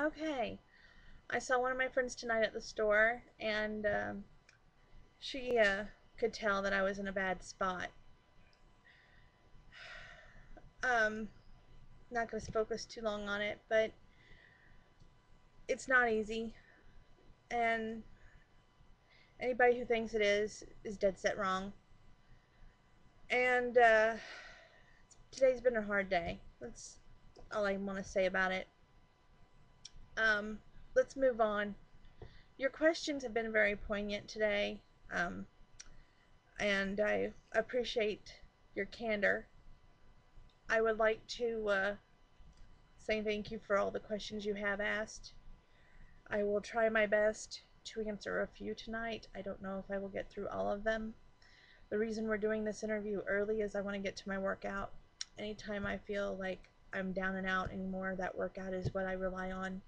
Okay. I saw one of my friends tonight at the store, and she could tell that I was in a bad spot. Um, Not going to focus too long on it, but it's not easy, and anybody who thinks it is dead set wrong. And today's been a hard day. That's all I want to say about it. Um, let's move on. Your questions have been very poignant today, um, and I appreciate your candor. I would like to say thank you for all the questions you have asked. I will try my best to answer a few tonight. I don't know if I will get through all of them. The reason we're doing this interview early is I want to get to my workout. Anytime I feel like I'm down and out anymore, that workout is what I rely on.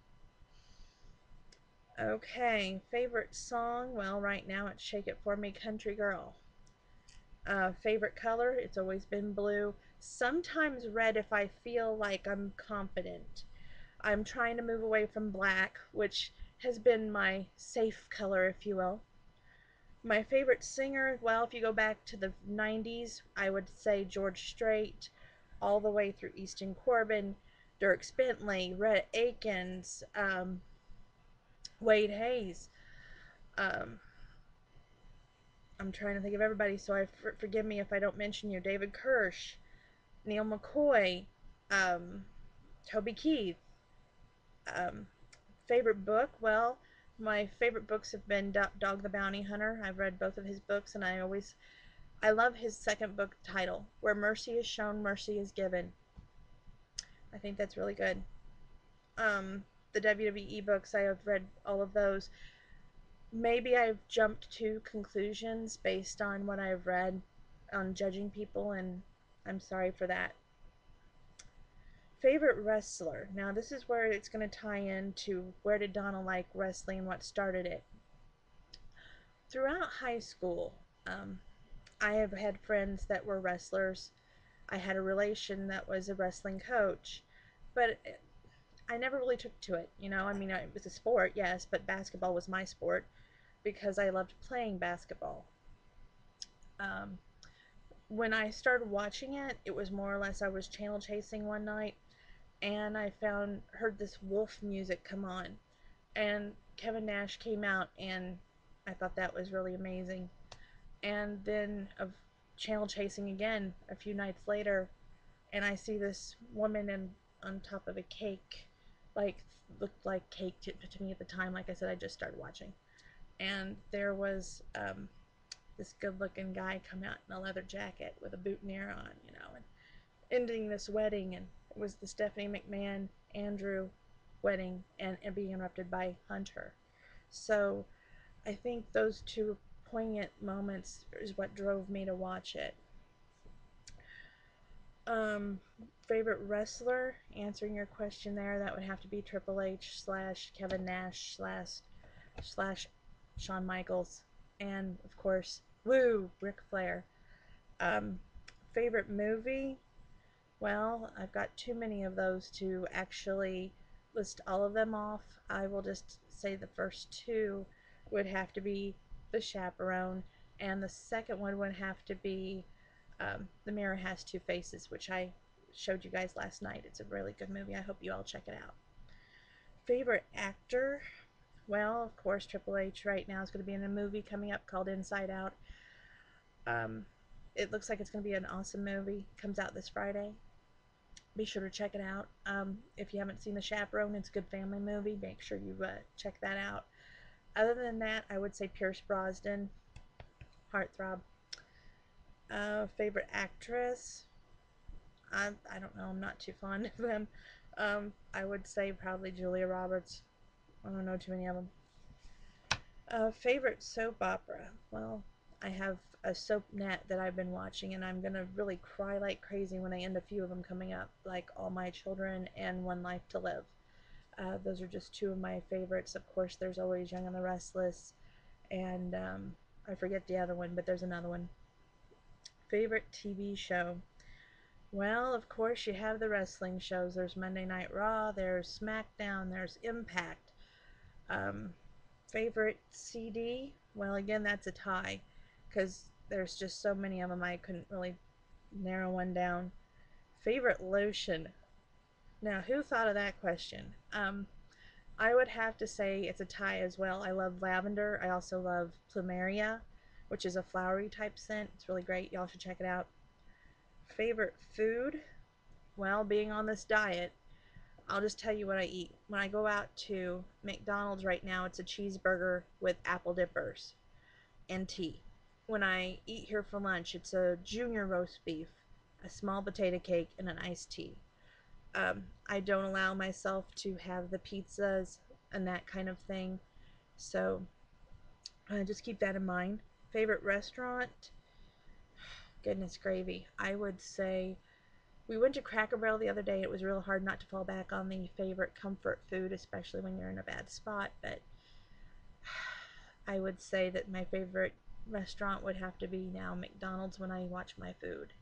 Okay, favorite song? Well, right now it's Shake It For Me Country Girl. Favorite color? It's always been blue. Sometimes red if I feel like I'm confident. I'm trying to move away from black, which has been my safe color, if you will. My favorite singer, well, if you go back to the 90s, I would say George Strait, all the way through Easton Corbin, Dierks Bentley, Rhett Akins, Wade Hayes. Um, I'm trying to think of everybody, so forgive me if I don't mention you. David Kirsch, Neil McCoy, um, Toby Keith. Um, Favorite book? Well, my favorite books have been Dog the Bounty Hunter. I've read both of his books, and I love his second book title, Where Mercy is Shown, Mercy is Given. I think that's really good. The WWE books, I have read all of those. Maybe I've jumped to conclusions based on what I've read on judging people, and I'm sorry for that. Favorite wrestler? Now, this is where it's going to tie into where did Donna like wrestling, what started it. Throughout high school, um, I have had friends that were wrestlers. I had a relation that was a wrestling coach, but I never really took to it. I mean, it was a sport, yes, but basketball was my sport because I loved playing basketball. Um, when I started watching it, it was more or less I was channel chasing one night, and I heard this wolf music come on, and Kevin Nash came out, and I thought that was really amazing. And then of channel chasing again a few nights later, and I see this woman on top of a cake, like looked like cake to me at the time. Like I said, I just started watching, and there was this good-looking guy come out in a leather jacket with a boutonniere on, and ending this wedding, and it was the Stephanie McMahon Andrew wedding, and being interrupted by Hunter. So I think those two poignant moments is what drove me to watch it. Um, Favorite wrestler? Answering your question there, that would have to be Triple H slash Kevin Nash slash Shawn Michaels, and of course, woo, Ric Flair. Um, Favorite movie? Well, I've got too many of those to actually list all of them off. I will just say the first two would have to be The Chaperone, and the second one would have to be The Mirror Has Two Faces, which I showed you guys last night. It's a really good movie. I hope you all check it out. Favorite actor? Well, of course, Triple H right now is going to be in a movie coming up called Inside Out. Um, it looks like it's going to be an awesome movie. Comes out this Friday. Be sure to check it out. If you haven't seen The Chaperone, it's a good family movie. Make sure you check that out. Other than that, I would say Pierce Brosnan, heartthrob. Favorite actress? I don't know. I'm not too fond of them. I would say probably Julia Roberts. I don't know too many of them. Favorite soap opera? Well, I have a soap net that I've been watching, and I'm gonna really cry like crazy when they end a few of them coming up, like All My Children and One Life to Live. Those are just two of my favorites. Of course, there's always Young and the Restless, and I forget the other one, but there's another one. Favorite TV show? Well, of course, you have the wrestling shows. There's Monday Night Raw, there's SmackDown, there's Impact. Um, Favorite CD? Well, again, that's a tie because there's just so many of them I couldn't really narrow one down. Favorite lotion? Now, who thought of that question? I would have to say it's a tie as well. I love lavender. I also love plumeria, which is a flowery type scent. It's really great. Y'all should check it out. Favorite food? Well, being on this diet, I'll just tell you what I eat. When I go out to McDonald's right now, it's a cheeseburger with apple dippers and tea. When I eat here for lunch, it's a junior roast beef, a small potato cake, and an iced tea. I don't allow myself to have the pizzas and that kind of thing. So just keep that in mind. Favorite restaurant? Goodness gravy. I would say we went to Cracker Barrel the other day. It was real hard not to fall back on the favorite comfort food, especially when you're in a bad spot. But I would say that my favorite restaurant would have to be now McDonald's when I watch my food.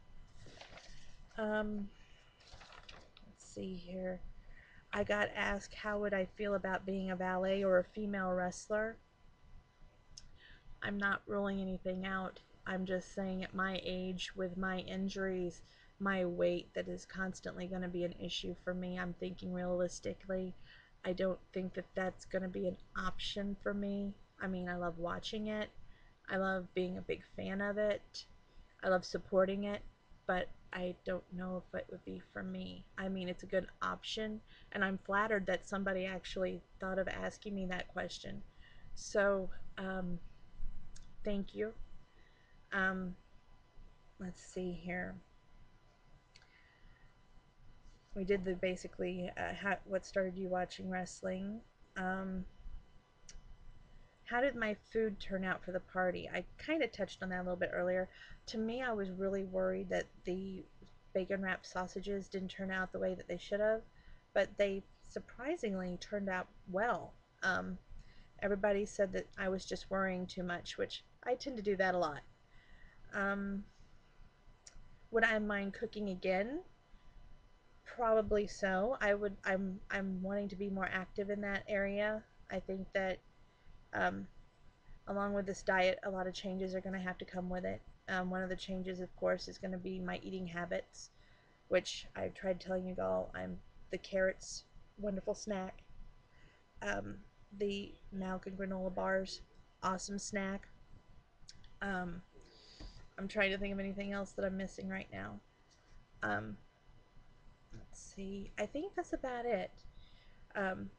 Um, let's see here. I got asked how would I feel about being a valet or a female wrestler. I'm not ruling anything out. I'm just saying at my age, with my injuries, my weight, that is constantly going to be an issue for me. I'm thinking realistically. I don't think that that's going to be an option for me. I mean, I love watching it. I love being a big fan of it. I love supporting it, but I don't know if it would be for me. I mean, it's a good option, and I'm flattered that somebody actually thought of asking me that question. So, thank you. Um, let's see here. We did the basically what started you watching wrestling. Um, how did my food turn out for the party? I kind of touched on that a little bit earlier. To me, I was really worried that the bacon wrapped sausages didn't turn out the way that they should have, but they surprisingly turned out well. Um, Everybody said that I was just worrying too much, which I tend to do that a lot. Um, would I mind cooking again? Probably so. I'm wanting to be more active in that area. I think that um, along with this diet, a lot of changes are going to have to come with it. One of the changes, of course, is going to be my eating habits, which I tried telling you all. I'm the carrots, wonderful snack. Um, the milk and granola bars, awesome snack. Um, I'm trying to think of anything else that I'm missing right now. Um, let's see. I think that's about it. Um,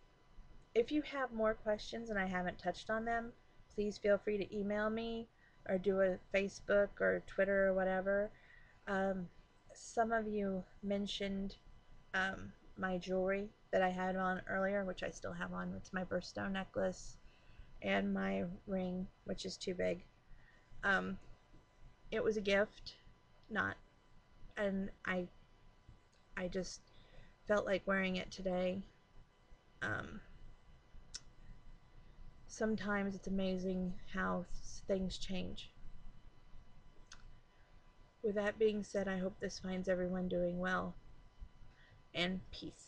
if you have more questions and I haven't touched on them, please feel free to email me or do a Facebook or Twitter or whatever. Um, some of you mentioned my jewelry that I had on earlier, which I still have on. It's my birthstone necklace and my ring, which is too big. Um, it was a gift, not, and I just felt like wearing it today. Um, Sometimes it's amazing how things change. With that being said, I hope this finds everyone doing well, and peace.